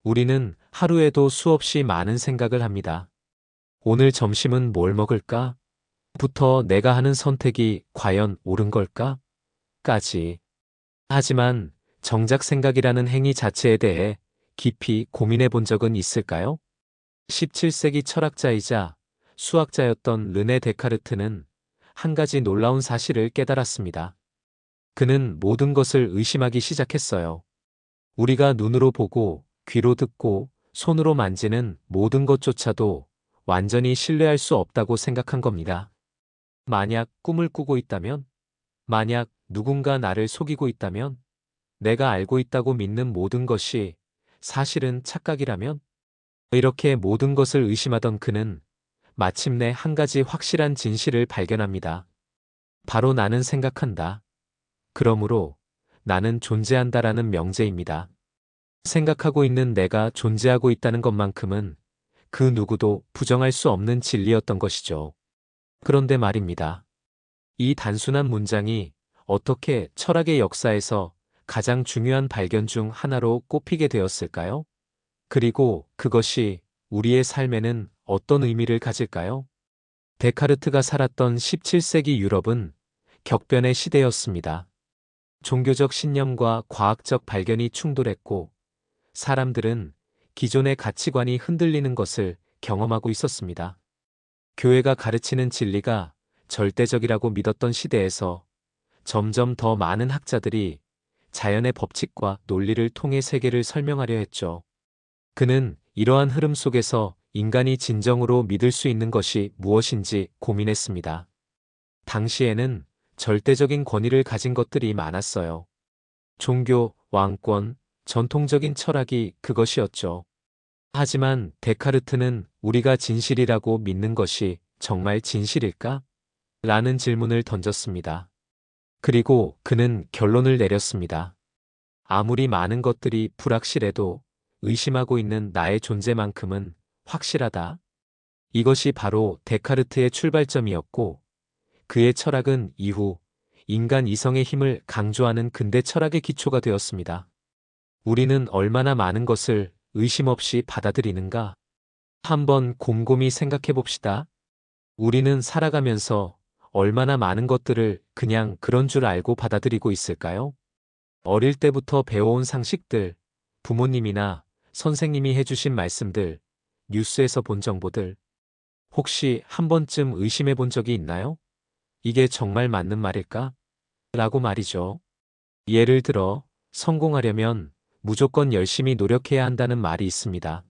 우리는 하루에도 수없이 많은 생각을 합니다. 오늘 점심은 뭘 먹을까? 부터 내가 하는 선택이 과연 옳은 걸까? 까지. 하지만 정작 생각이라는 행위 자체에 대해 깊이 고민해 본 적은 있을까요? 17세기 철학자이자 수학자였던 르네 데카르트는 한 가지 놀라운 사실을 깨달았습니다. 그는 모든 것을 의심하기 시작했어요. 우리가 눈으로 보고 귀로 듣고 손으로 만지는 모든 것조차도 완전히 신뢰할 수 없다고 생각한 겁니다. 만약 꿈을 꾸고 있다면? 만약 누군가 나를 속이고 있다면? 내가 알고 있다고 믿는 모든 것이 사실은 착각이라면? 이렇게 모든 것을 의심하던 그는 마침내 한 가지 확실한 진실을 발견합니다. 바로 나는 생각한다. 그러므로 나는 존재한다라는 명제입니다. 생각하고 있는 내가 존재하고 있다는 것만큼은 그 누구도 부정할 수 없는 진리였던 것이죠. 그런데 말입니다. 이 단순한 문장이 어떻게 철학의 역사에서 가장 중요한 발견 중 하나로 꼽히게 되었을까요? 그리고 그것이 우리의 삶에는 어떤 의미를 가질까요? 데카르트가 살았던 17세기 유럽은 격변의 시대였습니다. 종교적 신념과 과학적 발견이 충돌했고 사람들은 기존의 가치관이 흔들리는 것을 경험하고 있었습니다. 교회가 가르치는 진리가 절대적이라고 믿었던 시대에서 점점 더 많은 학자들이 자연의 법칙과 논리를 통해 세계를 설명하려 했죠. 그는 이러한 흐름 속에서 인간이 진정으로 믿을 수 있는 것이 무엇인지 고민했습니다. 당시에는 절대적인 권위를 가진 것들이 많았어요. 종교, 왕권, 전통적인 철학이 그것이었죠. 하지만 데카르트는 우리가 진실이라고 믿는 것이 정말 진실일까? 라는 질문을 던졌습니다. 그리고 그는 결론을 내렸습니다. 아무리 많은 것들이 불확실해도 의심하고 있는 나의 존재만큼은 확실하다. 이것이 바로 데카르트의 출발점이었고 그의 철학은 이후 인간 이성의 힘을 강조하는 근대 철학의 기초가 되었습니다. 우리는 얼마나 많은 것을 의심 없이 받아들이는가? 한번 곰곰이 생각해 봅시다. 우리는 살아가면서 얼마나 많은 것들을 그냥 그런 줄 알고 받아들이고 있을까요? 어릴 때부터 배워온 상식들, 부모님이나 선생님이 해주신 말씀들, 뉴스에서 본 정보들, 혹시 한 번쯤 의심해 본 적이 있나요? 이게 정말 맞는 말일까? 라고 말이죠. 예를 들어, 성공하려면 무조건 열심히 노력해야 한다는 말이 있습니다.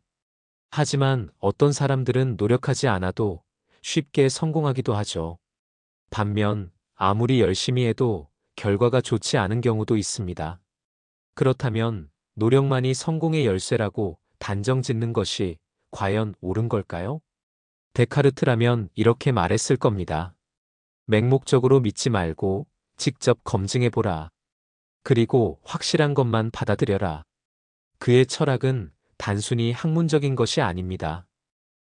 하지만 어떤 사람들은 노력하지 않아도 쉽게 성공하기도 하죠. 반면 아무리 열심히 해도 결과가 좋지 않은 경우도 있습니다. 그렇다면 노력만이 성공의 열쇠라고 단정 짓는 것이 과연 옳은 걸까요? 데카르트라면 이렇게 말했을 겁니다. 맹목적으로 믿지 말고 직접 검증해 보라. 그리고 확실한 것만 받아들여라. 그의 철학은 단순히 학문적인 것이 아닙니다.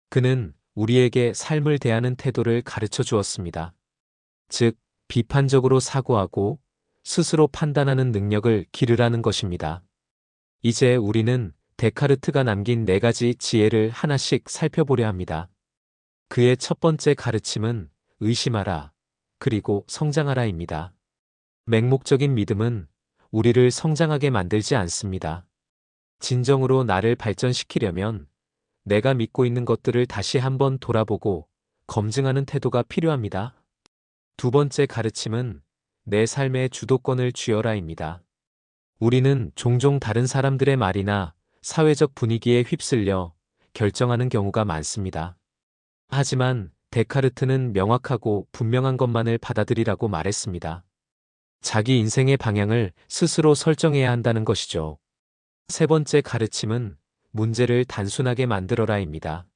그는 우리에게 삶을 대하는 태도를 가르쳐 주었습니다. 즉, 비판적으로 사고하고 스스로 판단하는 능력을 기르라는 것입니다. 이제 우리는 데카르트가 남긴 4가지 지혜를 하나씩 살펴보려 합니다. 그의 첫 번째 가르침은 의심하라, 그리고 성장하라입니다. 맹목적인 믿음은 우리를 성장하게 만들지 않습니다. 진정으로 나를 발전시키려면 내가 믿고 있는 것들을 다시 한번 돌아보고 검증하는 태도가 필요합니다. 두 번째 가르침은 내 삶의 주도권을 쥐어라입니다. 우리는 종종 다른 사람들의 말이나 사회적 분위기에 휩쓸려 결정하는 경우가 많습니다. 하지만 데카르트는 명확하고 분명한 것만을 받아들이라고 말했습니다. 자기 인생의 방향을 스스로 설정해야 한다는 것이죠. 세 번째 가르침은 문제를 단순하게 만들어라입니다.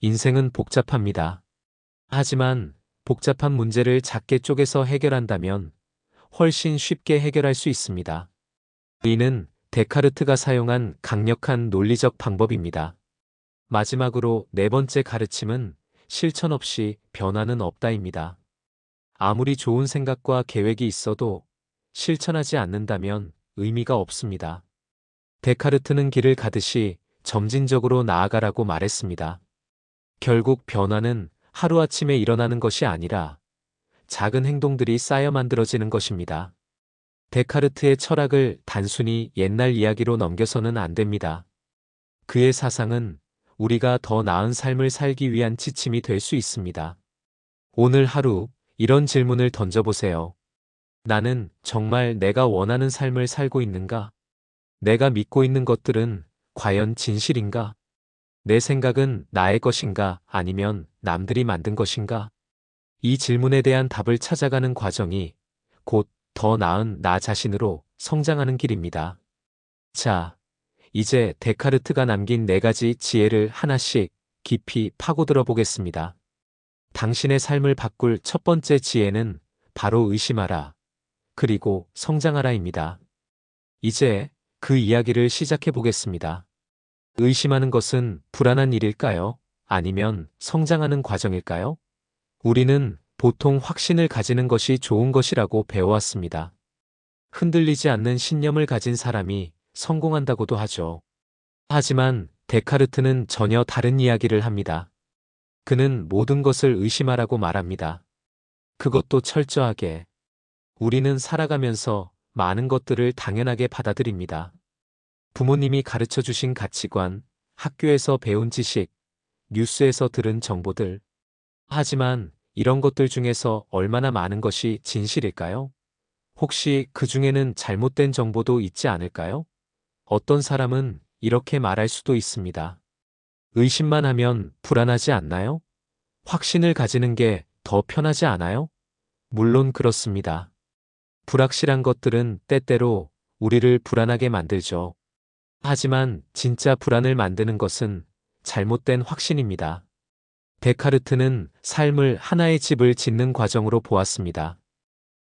인생은 복잡합니다. 하지만 복잡한 문제를 작게 쪼개서 해결한다면 훨씬 쉽게 해결할 수 있습니다. 이는 데카르트가 사용한 강력한 논리적 방법입니다. 마지막으로 4번째 가르침은 실천 없이 변화는 없다입니다. 아무리 좋은 생각과 계획이 있어도 실천하지 않는다면 의미가 없습니다. 데카르트는 길을 가듯이 점진적으로 나아가라고 말했습니다. 결국 변화는 하루아침에 일어나는 것이 아니라 작은 행동들이 쌓여 만들어지는 것입니다. 데카르트의 철학을 단순히 옛날 이야기로 넘겨서는 안 됩니다. 그의 사상은 우리가 더 나은 삶을 살기 위한 지침이 될 수 있습니다. 오늘 하루 이런 질문을 던져보세요. 나는 정말 내가 원하는 삶을 살고 있는가? 내가 믿고 있는 것들은 과연 진실인가? 내 생각은 나의 것인가 아니면 남들이 만든 것인가? 이 질문에 대한 답을 찾아가는 과정이 곧 더 나은 나 자신으로 성장하는 길입니다. 자, 이제 데카르트가 남긴 4가지 지혜를 하나씩 깊이 파고들어 보겠습니다. 당신의 삶을 바꿀 첫 번째 지혜는 바로 의심하라. 그리고 성장하라입니다. 이제 그 이야기를 시작해 보겠습니다. 의심하는 것은 불안한 일일까요? 아니면 성장하는 과정일까요? 우리는 보통 확신을 가지는 것이 좋은 것이라고 배워왔습니다. 흔들리지 않는 신념을 가진 사람이 성공한다고도 하죠. 하지만 데카르트는 전혀 다른 이야기를 합니다. 그는 모든 것을 의심하라고 말합니다. 그것도 철저하게. 우리는 살아가면서 많은 것들을 당연하게 받아들입니다. 부모님이 가르쳐 주신 가치관, 학교에서 배운 지식, 뉴스에서 들은 정보들. 하지만 이런 것들 중에서 얼마나 많은 것이 진실일까요? 혹시 그 중에는 잘못된 정보도 있지 않을까요? 어떤 사람은 이렇게 말할 수도 있습니다. 의심만 하면 불안하지 않나요? 확신을 가지는 게 더 편하지 않아요? 물론 그렇습니다. 불확실한 것들은 때때로 우리를 불안하게 만들죠. 하지만 진짜 불안을 만드는 것은 잘못된 확신입니다. 데카르트는 삶을 하나의 집을 짓는 과정으로 보았습니다.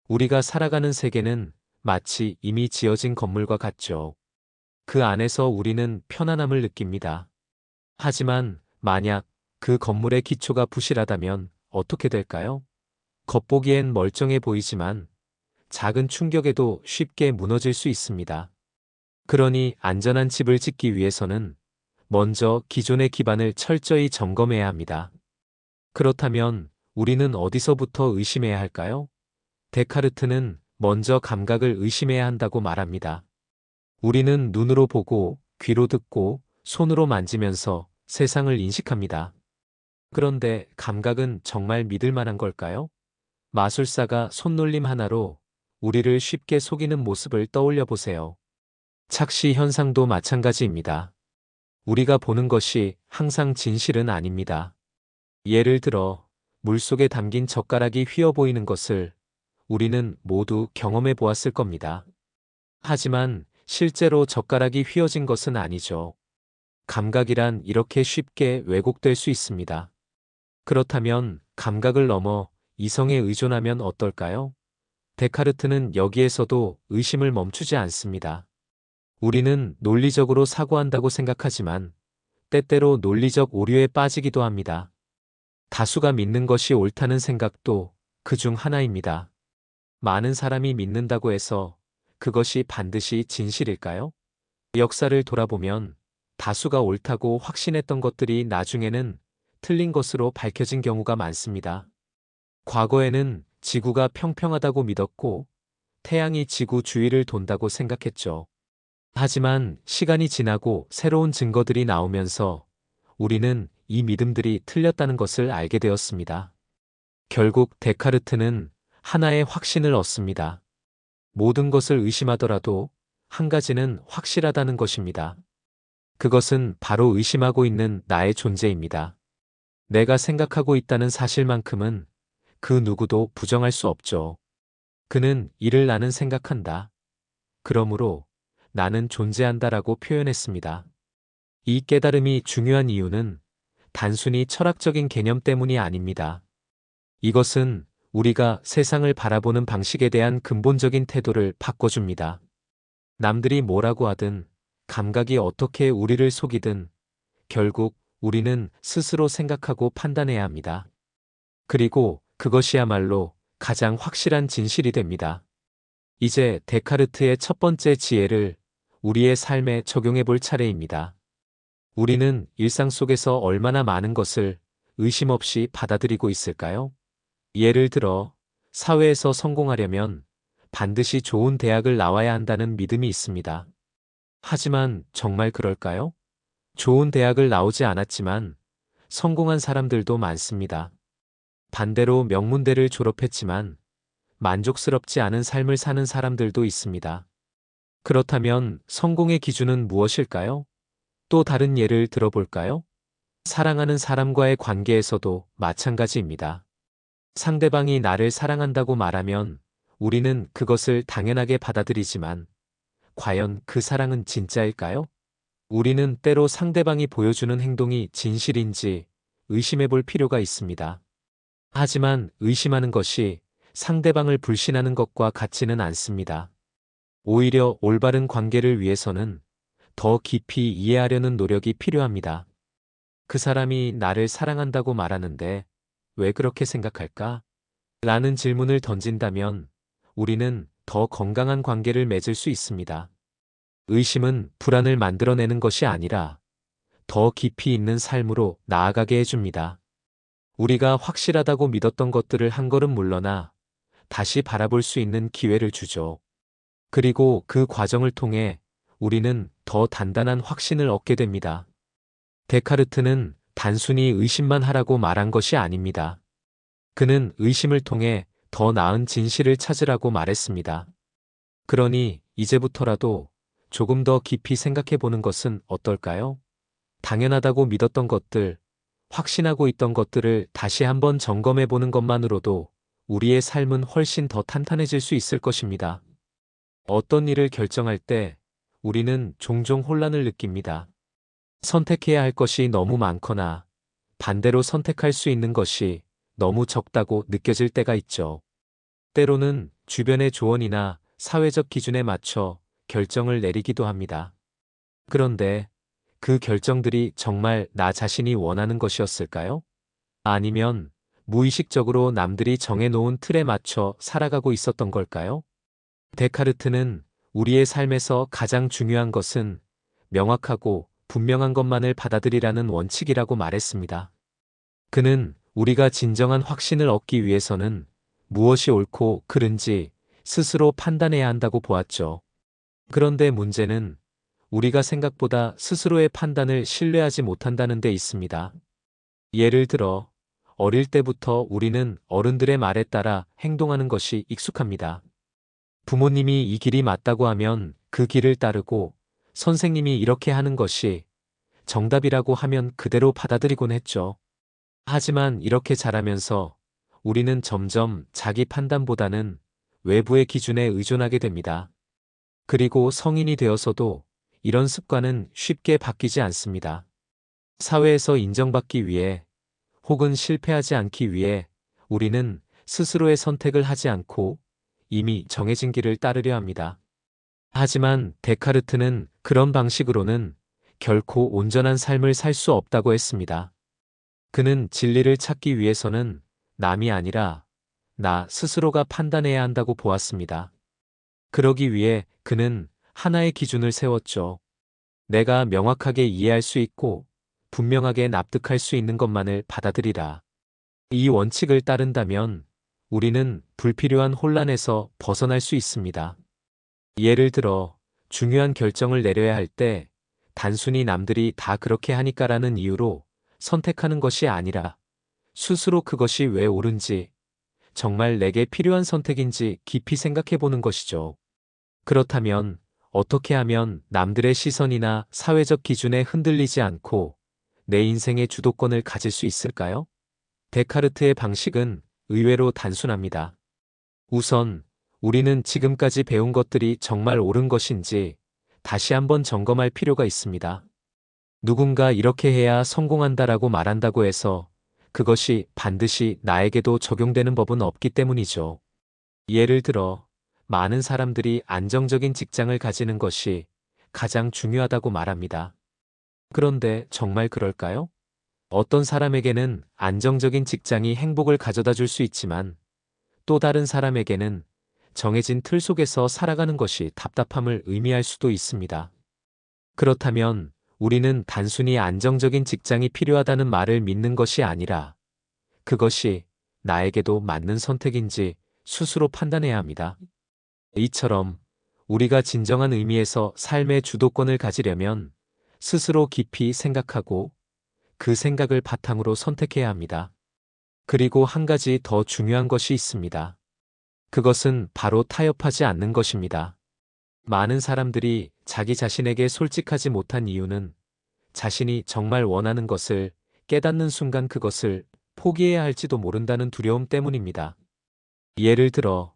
우리가 살아가는 세계는 마치 이미 지어진 건물과 같죠. 그 안에서 우리는 편안함을 느낍니다. 하지만 만약 그 건물의 기초가 부실하다면 어떻게 될까요? 겉보기엔 멀쩡해 보이지만 작은 충격에도 쉽게 무너질 수 있습니다. 그러니 안전한 집을 짓기 위해서는 먼저 기존의 기반을 철저히 점검해야 합니다. 그렇다면 우리는 어디서부터 의심해야 할까요? 데카르트는 먼저 감각을 의심해야 한다고 말합니다. 우리는 눈으로 보고, 귀로 듣고, 손으로 만지면서 세상을 인식합니다. 그런데 감각은 정말 믿을 만한 걸까요? 마술사가 손놀림 하나로 우리를 쉽게 속이는 모습을 떠올려 보세요. 착시 현상도 마찬가지입니다. 우리가 보는 것이 항상 진실은 아닙니다. 예를 들어, 물속에 담긴 젓가락이 휘어 보이는 것을 우리는 모두 경험해 보았을 겁니다. 하지만 실제로 젓가락이 휘어진 것은 아니죠. 감각이란 이렇게 쉽게 왜곡될 수 있습니다. 그렇다면 감각을 넘어 이성에 의존하면 어떨까요? 데카르트는 여기에서도 의심을 멈추지 않습니다. 우리는 논리적으로 사고한다고 생각하지만 때때로 논리적 오류에 빠지기도 합니다. 다수가 믿는 것이 옳다는 생각도 그 중 하나입니다. 많은 사람이 믿는다고 해서 그것이 반드시 진실일까요? 역사를 돌아보면 다수가 옳다고 확신했던 것들이 나중에는 틀린 것으로 밝혀진 경우가 많습니다. 과거에는 지구가 평평하다고 믿었고 태양이 지구 주위를 돈다고 생각했죠. 하지만 시간이 지나고 새로운 증거들이 나오면서 우리는 이 믿음들이 틀렸다는 것을 알게 되었습니다. 결국 데카르트는 하나의 확신을 얻습니다. 모든 것을 의심하더라도 한 가지는 확실하다는 것입니다. 그것은 바로 의심하고 있는 나의 존재입니다. 내가 생각하고 있다는 사실만큼은 그 누구도 부정할 수 없죠. 그는 이를 나는 생각한다. 그러므로 나는 존재한다라고 표현했습니다. 이 깨달음이 중요한 이유는 단순히 철학적인 개념 때문이 아닙니다. 이것은 우리가 세상을 바라보는 방식에 대한 근본적인 태도를 바꿔줍니다. 남들이 뭐라고 하든, 감각이 어떻게 우리를 속이든, 결국 우리는 스스로 생각하고 판단해야 합니다. 그리고 그것이야말로 가장 확실한 진실이 됩니다. 이제 데카르트의 첫 번째 지혜를 우리의 삶에 적용해 볼 차례입니다. 우리는 일상 속에서 얼마나 많은 것을 의심 없이 받아들이고 있을까요? 예를 들어, 사회에서 성공하려면 반드시 좋은 대학을 나와야 한다는 믿음이 있습니다. 하지만 정말 그럴까요? 좋은 대학을 나오지 않았지만 성공한 사람들도 많습니다. 반대로 명문대를 졸업했지만 만족스럽지 않은 삶을 사는 사람들도 있습니다. 그렇다면 성공의 기준은 무엇일까요? 또 다른 예를 들어볼까요? 사랑하는 사람과의 관계에서도 마찬가지입니다. 상대방이 나를 사랑한다고 말하면 우리는 그것을 당연하게 받아들이지만 과연 그 사랑은 진짜일까요? 우리는 때로 상대방이 보여주는 행동이 진실인지 의심해 볼 필요가 있습니다. 하지만 의심하는 것이 상대방을 불신하는 것과 같지는 않습니다. 오히려 올바른 관계를 위해서는 더 깊이 이해하려는 노력이 필요합니다. 그 사람이 나를 사랑한다고 말하는데 왜 그렇게 생각할까? 라는 질문을 던진다면 우리는 더 건강한 관계를 맺을 수 있습니다. 의심은 불안을 만들어내는 것이 아니라 더 깊이 있는 삶으로 나아가게 해줍니다. 우리가 확실하다고 믿었던 것들을 한 걸음 물러나 다시 바라볼 수 있는 기회를 주죠. 그리고 그 과정을 통해 우리는 더 단단한 확신을 얻게 됩니다. 데카르트는 단순히 의심만 하라고 말한 것이 아닙니다. 그는 의심을 통해 더 나은 진실을 찾으라고 말했습니다. 그러니 이제부터라도 조금 더 깊이 생각해 보는 것은 어떨까요? 당연하다고 믿었던 것들, 확신하고 있던 것들을 다시 한번 점검해 보는 것만으로도 우리의 삶은 훨씬 더 탄탄해질 수 있을 것입니다. 어떤 일을 결정할 때 우리는 종종 혼란을 느낍니다. 선택해야 할 것이 너무 많거나 반대로 선택할 수 있는 것이 너무 적다고 느껴질 때가 있죠. 때로는 주변의 조언이나 사회적 기준에 맞춰 결정을 내리기도 합니다. 그런데 그 결정들이 정말 나 자신이 원하는 것이었을까요? 아니면 무의식적으로 남들이 정해놓은 틀에 맞춰 살아가고 있었던 걸까요? 데카르트는 우리의 삶에서 가장 중요한 것은 명확하고 분명한 것만을 받아들이라는 원칙이라고 말했습니다. 그는 우리가 진정한 확신을 얻기 위해서는 무엇이 옳고 그른지 스스로 판단해야 한다고 보았죠. 그런데 문제는 우리가 생각보다 스스로의 판단을 신뢰하지 못한다는 데 있습니다. 예를 들어, 어릴 때부터 우리는 어른들의 말에 따라 행동하는 것이 익숙합니다. 부모님이 이 길이 맞다고 하면 그 길을 따르고 선생님이 이렇게 하는 것이 정답이라고 하면 그대로 받아들이곤 했죠. 하지만 이렇게 자라면서 우리는 점점 자기 판단보다는 외부의 기준에 의존하게 됩니다. 그리고 성인이 되어서도 이런 습관은 쉽게 바뀌지 않습니다. 사회에서 인정받기 위해 혹은 실패하지 않기 위해 우리는 스스로의 선택을 하지 않고 이미 정해진 길을 따르려 합니다. 하지만 데카르트는 그런 방식으로는 결코 온전한 삶을 살 수 없다고 했습니다. 그는 진리를 찾기 위해서는 남이 아니라 나 스스로가 판단해야 한다고 보았습니다. 그러기 위해 그는 하나의 기준을 세웠죠. 내가 명확하게 이해할 수 있고 분명하게 납득할 수 있는 것만을 받아들이라. 이 원칙을 따른다면 우리는 불필요한 혼란에서 벗어날 수 있습니다. 예를 들어 중요한 결정을 내려야 할 때 단순히 남들이 다 그렇게 하니까라는 이유로 선택하는 것이 아니라 스스로 그것이 왜 옳은지, 정말 내게 필요한 선택인지 깊이 생각해 보는 것이죠. 그렇다면 어떻게 하면 남들의 시선이나 사회적 기준에 흔들리지 않고 내 인생의 주도권을 가질 수 있을까요? 데카르트의 방식은 의외로 단순합니다. 우선 우리는 지금까지 배운 것들이 정말 옳은 것인지 다시 한번 점검할 필요가 있습니다. 누군가 이렇게 해야 성공한다라고 말한다고 해서 그것이 반드시 나에게도 적용되는 법은 없기 때문이죠. 예를 들어, 많은 사람들이 안정적인 직장을 가지는 것이 가장 중요하다고 말합니다. 그런데 정말 그럴까요? 어떤 사람에게는 안정적인 직장이 행복을 가져다 줄 수 있지만 또 다른 사람에게는 정해진 틀 속에서 살아가는 것이 답답함을 의미할 수도 있습니다. 그렇다면 우리는 단순히 안정적인 직장이 필요하다는 말을 믿는 것이 아니라 그것이 나에게도 맞는 선택인지 스스로 판단해야 합니다. 이처럼 우리가 진정한 의미에서 삶의 주도권을 가지려면 스스로 깊이 생각하고 그 생각을 바탕으로 선택해야 합니다. 그리고 한 가지 더 중요한 것이 있습니다. 그것은 바로 타협하지 않는 것입니다. 많은 사람들이 자기 자신에게 솔직하지 못한 이유는 자신이 정말 원하는 것을 깨닫는 순간 그것을 포기해야 할지도 모른다는 두려움 때문입니다. 예를 들어,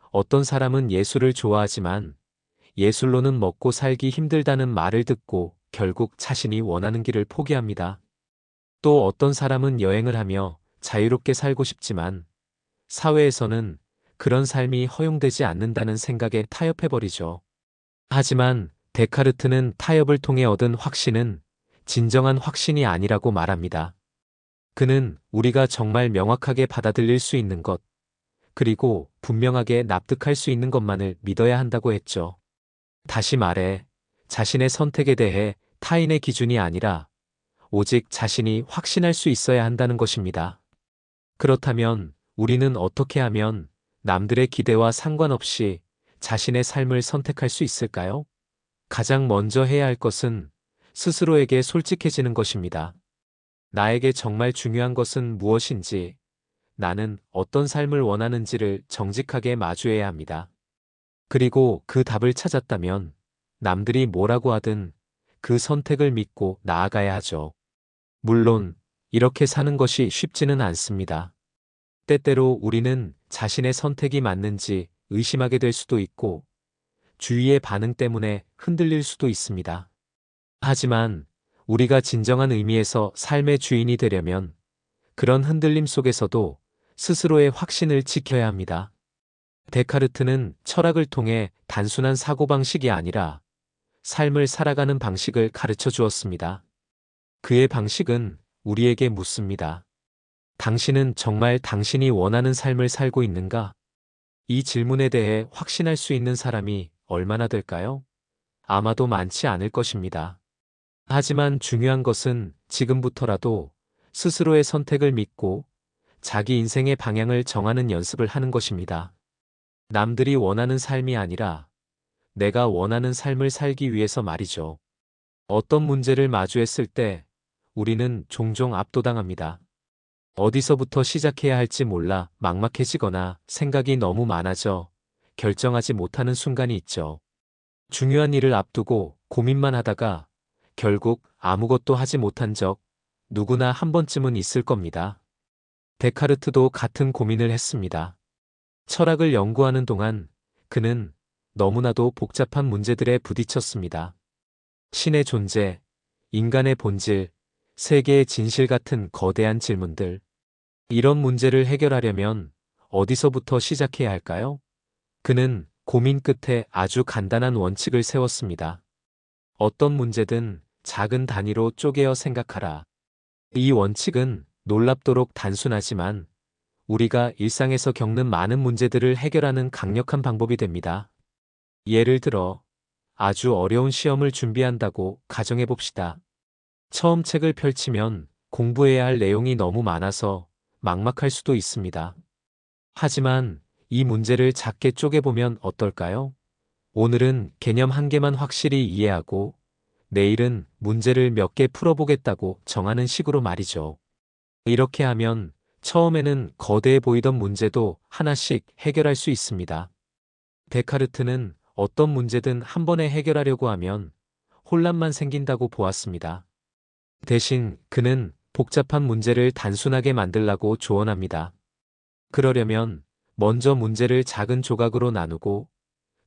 어떤 사람은 예술을 좋아하지만 예술로는 먹고 살기 힘들다는 말을 듣고 결국 자신이 원하는 길을 포기합니다. 또 어떤 사람은 여행을 하며 자유롭게 살고 싶지만 사회에서는 그런 삶이 허용되지 않는다는 생각에 타협해버리죠. 하지만 데카르트는 타협을 통해 얻은 확신은 진정한 확신이 아니라고 말합니다. 그는 우리가 정말 명확하게 받아들일 수 있는 것, 그리고 분명하게 납득할 수 있는 것만을 믿어야 한다고 했죠. 다시 말해, 자신의 선택에 대해 타인의 기준이 아니라 오직 자신이 확신할 수 있어야 한다는 것입니다. 그렇다면 우리는 어떻게 하면 남들의 기대와 상관없이 자신의 삶을 선택할 수 있을까요? 가장 먼저 해야 할 것은 스스로에게 솔직해지는 것입니다. 나에게 정말 중요한 것은 무엇인지, 나는 어떤 삶을 원하는지를 정직하게 마주해야 합니다. 그리고 그 답을 찾았다면 남들이 뭐라고 하든 그 선택을 믿고 나아가야 하죠. 물론 이렇게 사는 것이 쉽지는 않습니다. 때때로 우리는 자신의 선택이 맞는지 의심하게 될 수도 있고 주위의 반응 때문에 흔들릴 수도 있습니다. 하지만 우리가 진정한 의미에서 삶의 주인이 되려면 그런 흔들림 속에서도 스스로의 확신을 지켜야 합니다. 데카르트는 철학을 통해 단순한 사고방식이 아니라 삶을 살아가는 방식을 가르쳐 주었습니다. 그의 방식은 우리에게 묻습니다. 당신은 정말 당신이 원하는 삶을 살고 있는가? 이 질문에 대해 확신할 수 있는 사람이 얼마나 될까요? 아마도 많지 않을 것입니다. 하지만 중요한 것은 지금부터라도 스스로의 선택을 믿고 자기 인생의 방향을 정하는 연습을 하는 것입니다. 남들이 원하는 삶이 아니라 내가 원하는 삶을 살기 위해서 말이죠. 어떤 문제를 마주했을 때 우리는 종종 압도당합니다. 어디서부터 시작해야 할지 몰라 막막해지거나 생각이 너무 많아져 결정하지 못하는 순간이 있죠. 중요한 일을 앞두고 고민만 하다가 결국 아무것도 하지 못한 적 누구나 한 번쯤은 있을 겁니다. 데카르트도 같은 고민을 했습니다. 철학을 연구하는 동안 그는 너무나도 복잡한 문제들에 부딪혔습니다. 신의 존재, 인간의 본질, 세계의 진실 같은 거대한 질문들. 이런 문제를 해결하려면 어디서부터 시작해야 할까요? 그는 고민 끝에 아주 간단한 원칙을 세웠습니다. 어떤 문제든 작은 단위로 쪼개어 생각하라. 이 원칙은 놀랍도록 단순하지만 우리가 일상에서 겪는 많은 문제들을 해결하는 강력한 방법이 됩니다. 예를 들어 아주 어려운 시험을 준비한다고 가정해 봅시다. 처음 책을 펼치면 공부해야 할 내용이 너무 많아서 막막할 수도 있습니다. 하지만 이 문제를 작게 쪼개보면 어떨까요? 오늘은 개념 한 개만 확실히 이해하고 내일은 문제를 몇 개 풀어보겠다고 정하는 식으로 말이죠. 이렇게 하면 처음에는 거대해 보이던 문제도 하나씩 해결할 수 있습니다. 데카르트는 어떤 문제든 한 번에 해결하려고 하면 혼란만 생긴다고 보았습니다. 대신 그는 복잡한 문제를 단순하게 만들라고 조언합니다. 그러려면 먼저 문제를 작은 조각으로 나누고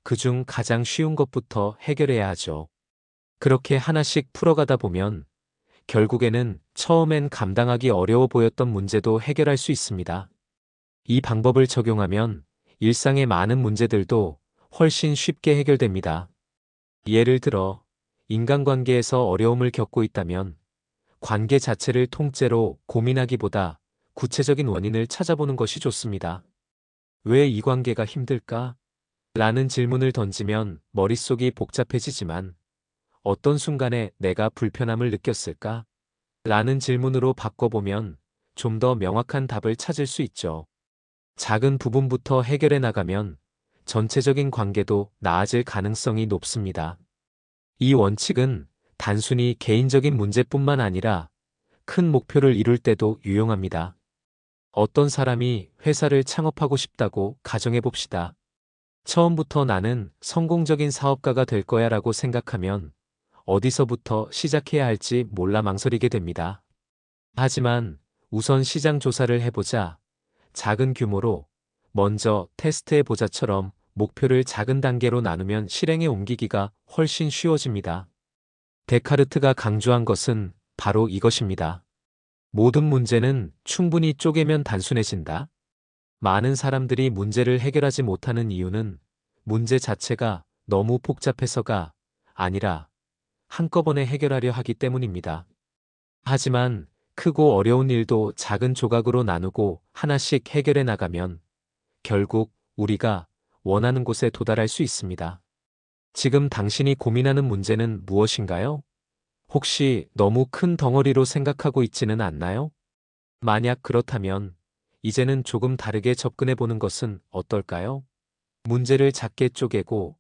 그중 가장 쉬운 것부터 해결해야 하죠. 그렇게 하나씩 풀어가다 보면 결국에는 처음엔 감당하기 어려워 보였던 문제도 해결할 수 있습니다. 이 방법을 적용하면 일상의 많은 문제들도 훨씬 쉽게 해결됩니다. 예를 들어 인간관계에서 어려움을 겪고 있다면 관계 자체를 통째로 고민하기보다 구체적인 원인을 찾아보는 것이 좋습니다. 왜 이 관계가 힘들까? 라는 질문을 던지면 머릿속이 복잡해지지만 어떤 순간에 내가 불편함을 느꼈을까? 라는 질문으로 바꿔보면 좀 더 명확한 답을 찾을 수 있죠. 작은 부분부터 해결해 나가면 전체적인 관계도 나아질 가능성이 높습니다. 이 원칙은 단순히 개인적인 문제뿐만 아니라 큰 목표를 이룰 때도 유용합니다. 어떤 사람이 회사를 창업하고 싶다고 가정해 봅시다. 처음부터 나는 성공적인 사업가가 될 거야 라고 생각하면 어디서부터 시작해야 할지 몰라 망설이게 됩니다. 하지만 우선 시장 조사를 해보자, 작은 규모로 먼저 테스트해 보자처럼 목표를 작은 단계로 나누면 실행에 옮기기가 훨씬 쉬워집니다. 데카르트가 강조한 것은 바로 이것입니다. 모든 문제는 충분히 쪼개면 단순해진다. 많은 사람들이 문제를 해결하지 못하는 이유는 문제 자체가 너무 복잡해서가 아니라 한꺼번에 해결하려 하기 때문입니다. 하지만 크고 어려운 일도 작은 조각으로 나누고 하나씩 해결해 나가면 결국 우리가 원하는 곳에 도달할 수 있습니다. 지금 당신이 고민하는 문제는 무엇인가요? 혹시 너무 큰 덩어리로 생각하고 있지는 않나요? 만약 그렇다면 이제는 조금 다르게 접근해 보는 것은 어떨까요? 문제를 작게 쪼개고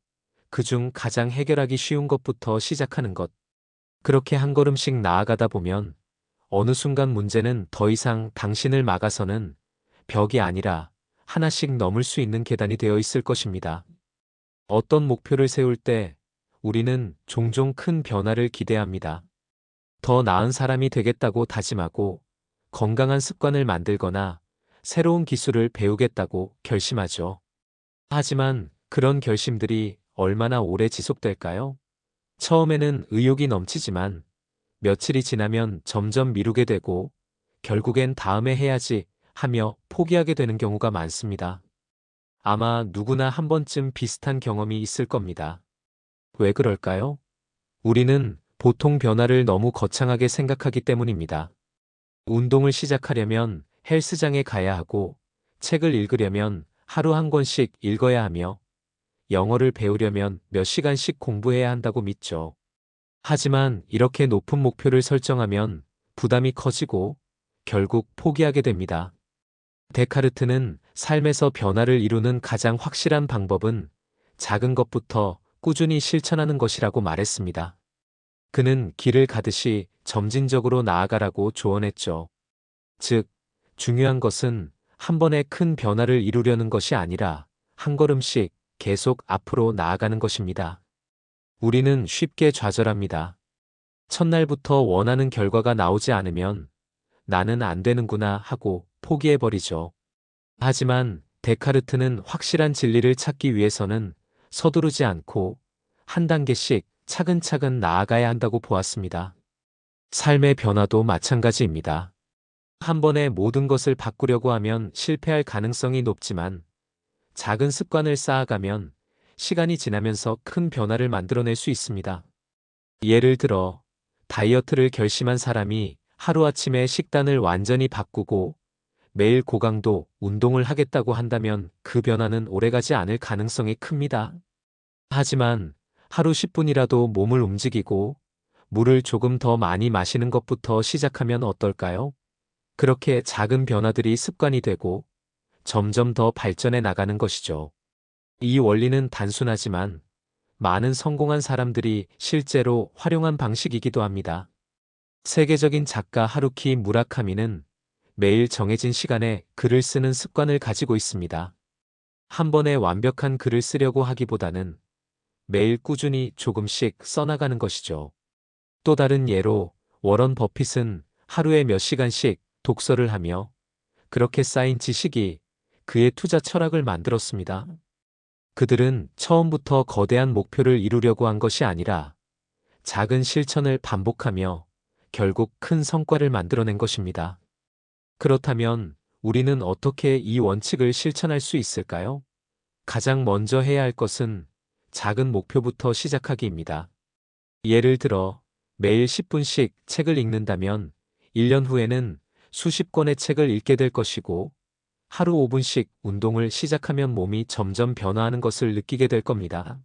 그중 가장 해결하기 쉬운 것부터 시작하는 것. 그렇게 한 걸음씩 나아가다 보면 어느 순간 문제는 더 이상 당신을 막아서는 벽이 아니라 하나씩 넘을 수 있는 계단이 되어 있을 것입니다. 어떤 목표를 세울 때 우리는 종종 큰 변화를 기대합니다. 더 나은 사람이 되겠다고 다짐하고 건강한 습관을 만들거나 새로운 기술을 배우겠다고 결심하죠. 하지만 그런 결심들이 얼마나 오래 지속될까요? 처음에는 의욕이 넘치지만 며칠이 지나면 점점 미루게 되고 결국엔 다음에 해야지 하며 포기하게 되는 경우가 많습니다. 아마 누구나 한 번쯤 비슷한 경험이 있을 겁니다. 왜 그럴까요? 우리는 보통 변화를 너무 거창하게 생각하기 때문입니다. 운동을 시작하려면 헬스장에 가야 하고, 책을 읽으려면 하루 한 권씩 읽어야 하며, 영어를 배우려면 몇 시간씩 공부해야 한다고 믿죠. 하지만 이렇게 높은 목표를 설정하면 부담이 커지고 결국 포기하게 됩니다. 데카르트는 삶에서 변화를 이루는 가장 확실한 방법은 작은 것부터 꾸준히 실천하는 것이라고 말했습니다. 그는 길을 가듯이 점진적으로 나아가라고 조언했죠. 즉, 중요한 것은 한 번에 큰 변화를 이루려는 것이 아니라 한 걸음씩 계속 앞으로 나아가는 것입니다. 우리는 쉽게 좌절합니다. 첫날부터 원하는 결과가 나오지 않으면 나는 안 되는구나 하고 포기해버리죠. 하지만 데카르트는 확실한 진리를 찾기 위해서는 서두르지 않고 한 단계씩 차근차근 나아가야 한다고 보았습니다. 삶의 변화도 마찬가지입니다. 한 번에 모든 것을 바꾸려고 하면 실패할 가능성이 높지만 작은 습관을 쌓아가면 시간이 지나면서 큰 변화를 만들어낼 수 있습니다. 예를 들어 다이어트를 결심한 사람이 하루아침에 식단을 완전히 바꾸고 매일 고강도 운동을 하겠다고 한다면 그 변화는 오래가지 않을 가능성이 큽니다. 하지만 하루 10분이라도 몸을 움직이고 물을 조금 더 많이 마시는 것부터 시작하면 어떨까요? 그렇게 작은 변화들이 습관이 되고 점점 더 발전해 나가는 것이죠. 이 원리는 단순하지만 많은 성공한 사람들이 실제로 활용한 방식이기도 합니다. 세계적인 작가 하루키 무라카미는 매일 정해진 시간에 글을 쓰는 습관을 가지고 있습니다. 한 번에 완벽한 글을 쓰려고 하기보다는 매일 꾸준히 조금씩 써나가는 것이죠. 또 다른 예로 워런 버핏은 하루에 몇 시간씩 독서를 하며 그렇게 쌓인 지식이 그의 투자 철학을 만들었습니다. 그들은 처음부터 거대한 목표를 이루려고 한 것이 아니라 작은 실천을 반복하며 결국 큰 성과를 만들어낸 것입니다. 그렇다면 우리는 어떻게 이 원칙을 실천할 수 있을까요? 가장 먼저 해야 할 것은 작은 목표부터 시작하기입니다. 예를 들어 매일 10분씩 책을 읽는다면 1년 후에는 수십 권의 책을 읽게 될 것이고 하루 5분씩 운동을 시작하면 몸이 점점 변화하는 것을 느끼게 될 겁니다.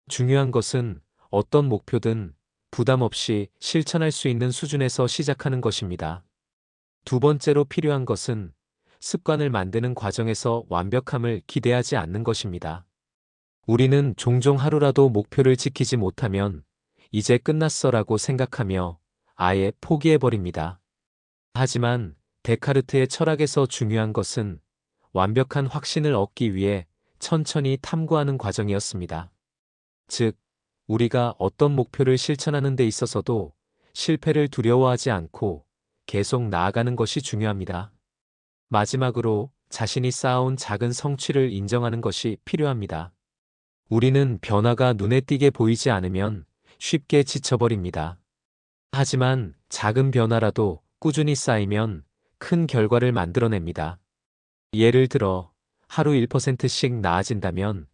중요한 것은 어떤 목표든 부담 없이 실천할 수 있는 수준에서 시작하는 것입니다. 두 번째로 필요한 것은 습관을 만드는 과정에서 완벽함을 기대하지 않는 것입니다. 우리는 종종 하루라도 목표를 지키지 못하면 이제 끝났어라고 생각하며 아예 포기해버립니다. 하지만 데카르트의 철학에서 중요한 것은 완벽한 확신을 얻기 위해 천천히 탐구하는 과정이었습니다. 즉, 우리가 어떤 목표를 실천하는 데 있어서도 실패를 두려워하지 않고 계속 나아가는 것이 중요합니다. 마지막으로 자신이 쌓아온 작은 성취를 인정하는 것이 필요합니다. 우리는 변화가 눈에 띄게 보이지 않으면 쉽게 지쳐버립니다. 하지만 작은 변화라도 꾸준히 쌓이면 큰 결과를 만들어냅니다. 예를 들어 하루 1%씩 나아진다면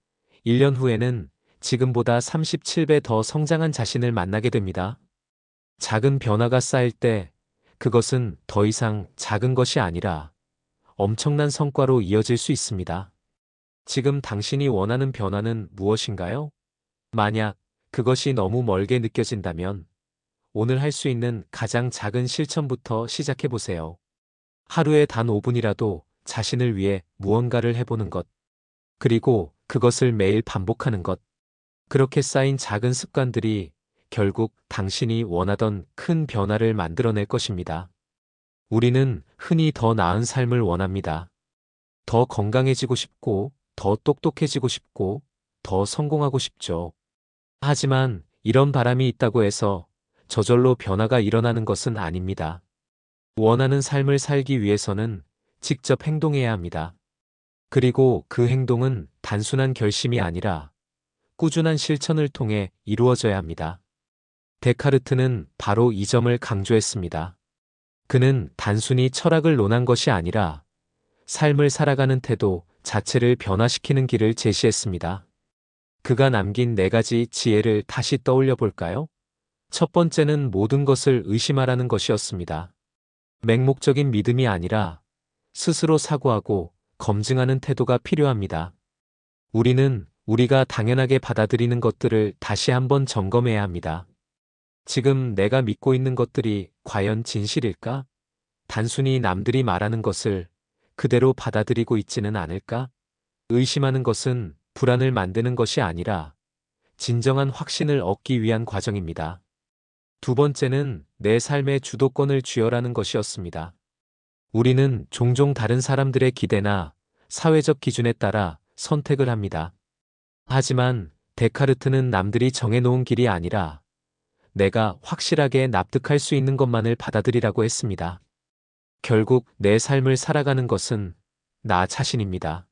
1년 후에는 지금보다 37배 더 성장한 자신을 만나게 됩니다. 작은 변화가 쌓일 때 그것은 더 이상 작은 것이 아니라 엄청난 성과로 이어질 수 있습니다. 지금 당신이 원하는 변화는 무엇인가요? 만약 그것이 너무 멀게 느껴진다면 오늘 할 수 있는 가장 작은 실천부터 시작해 보세요. 하루에 단 5분이라도 자신을 위해 무언가를 해보는 것. 그리고 그것을 매일 반복하는 것. 그렇게 쌓인 작은 습관들이 결국 당신이 원하던 큰 변화를 만들어낼 것입니다. 우리는 흔히 더 나은 삶을 원합니다. 더 건강해지고 싶고, 더 똑똑해지고 싶고, 더 성공하고 싶죠. 하지만 이런 바람이 있다고 해서 저절로 변화가 일어나는 것은 아닙니다. 원하는 삶을 살기 위해서는 직접 행동해야 합니다. 그리고 그 행동은 단순한 결심이 아니라 꾸준한 실천을 통해 이루어져야 합니다. 데카르트는 바로 이 점을 강조했습니다. 그는 단순히 철학을 논한 것이 아니라 삶을 살아가는 태도 자체를 변화시키는 길을 제시했습니다. 그가 남긴 4가지 지혜를 다시 떠올려 볼까요? 첫 번째는 모든 것을 의심하라는 것이었습니다. 맹목적인 믿음이 아니라 스스로 사고하고 검증하는 태도가 필요합니다. 우리는 우리가 당연하게 받아들이는 것들을 다시 한번 점검해야 합니다. 지금 내가 믿고 있는 것들이 과연 진실일까? 단순히 남들이 말하는 것을 그대로 받아들이고 있지는 않을까? 의심하는 것은 불안을 만드는 것이 아니라 진정한 확신을 얻기 위한 과정입니다. 두 번째는 내 삶의 주도권을 쥐어라는 것이었습니다. 우리는 종종 다른 사람들의 기대나 사회적 기준에 따라 선택을 합니다. 하지만 데카르트는 남들이 정해놓은 길이 아니라 내가 확실하게 납득할 수 있는 것만을 받아들이라고 했습니다. 결국 내 삶을 살아가는 것은 나 자신입니다.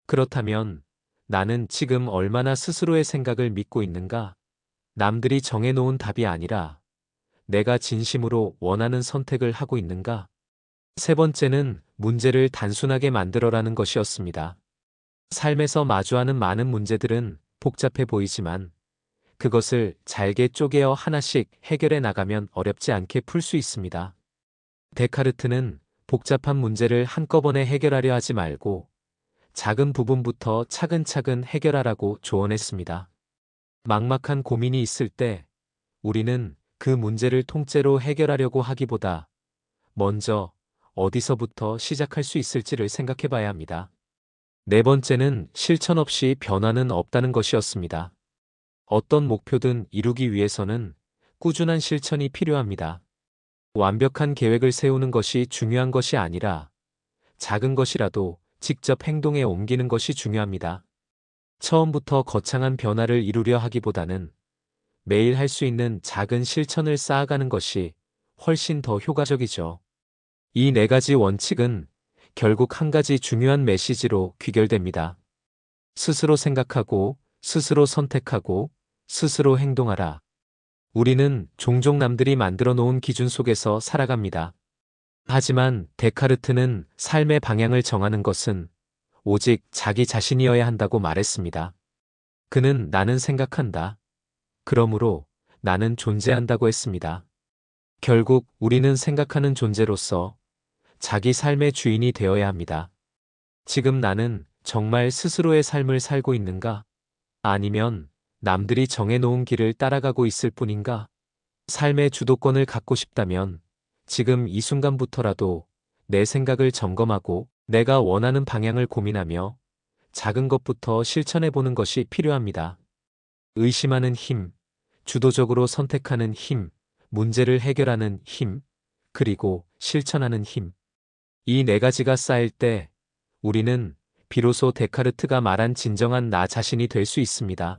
그렇다면 나는 지금 얼마나 스스로의 생각을 믿고 있는가? 남들이 정해놓은 답이 아니라 내가 진심으로 원하는 선택을 하고 있는가? 세 번째는 문제를 단순하게 만들어라는 것이었습니다. 삶에서 마주하는 많은 문제들은 복잡해 보이지만 그것을 잘게 쪼개어 하나씩 해결해 나가면 어렵지 않게 풀 수 있습니다. 데카르트는 복잡한 문제를 한꺼번에 해결하려 하지 말고 작은 부분부터 차근차근 해결하라고 조언했습니다. 막막한 고민이 있을 때 우리는 그 문제를 통째로 해결하려고 하기보다 먼저 어디서부터 시작할 수 있을지를 생각해 봐야 합니다. 네 번째는 실천 없이 변화는 없다는 것이었습니다. 어떤 목표든 이루기 위해서는 꾸준한 실천이 필요합니다. 완벽한 계획을 세우는 것이 중요한 것이 아니라 작은 것이라도 직접 행동에 옮기는 것이 중요합니다. 처음부터 거창한 변화를 이루려 하기보다는 매일 할 수 있는 작은 실천을 쌓아가는 것이 훨씬 더 효과적이죠. 이 4가지 원칙은 결국 한 가지 중요한 메시지로 귀결됩니다. 스스로 생각하고, 스스로 선택하고, 스스로 행동하라. 우리는 종종 남들이 만들어 놓은 기준 속에서 살아갑니다. 하지만 데카르트는 삶의 방향을 정하는 것은 오직 자기 자신이어야 한다고 말했습니다. 그는 나는 생각한다. 그러므로 나는 존재한다고 했습니다. 결국 우리는 생각하는 존재로서 자기 삶의 주인이 되어야 합니다. 지금 나는 정말 스스로의 삶을 살고 있는가? 아니면 남들이 정해놓은 길을 따라가고 있을 뿐인가? 삶의 주도권을 갖고 싶다면 지금 이 순간부터라도 내 생각을 점검하고 내가 원하는 방향을 고민하며 작은 것부터 실천해 보는 것이 필요합니다. 의심하는 힘, 주도적으로 선택하는 힘, 문제를 해결하는 힘, 그리고 실천하는 힘. 이 네 가지가 쌓일 때 우리는 비로소 데카르트가 말한 진정한 나 자신이 될 수 있습니다.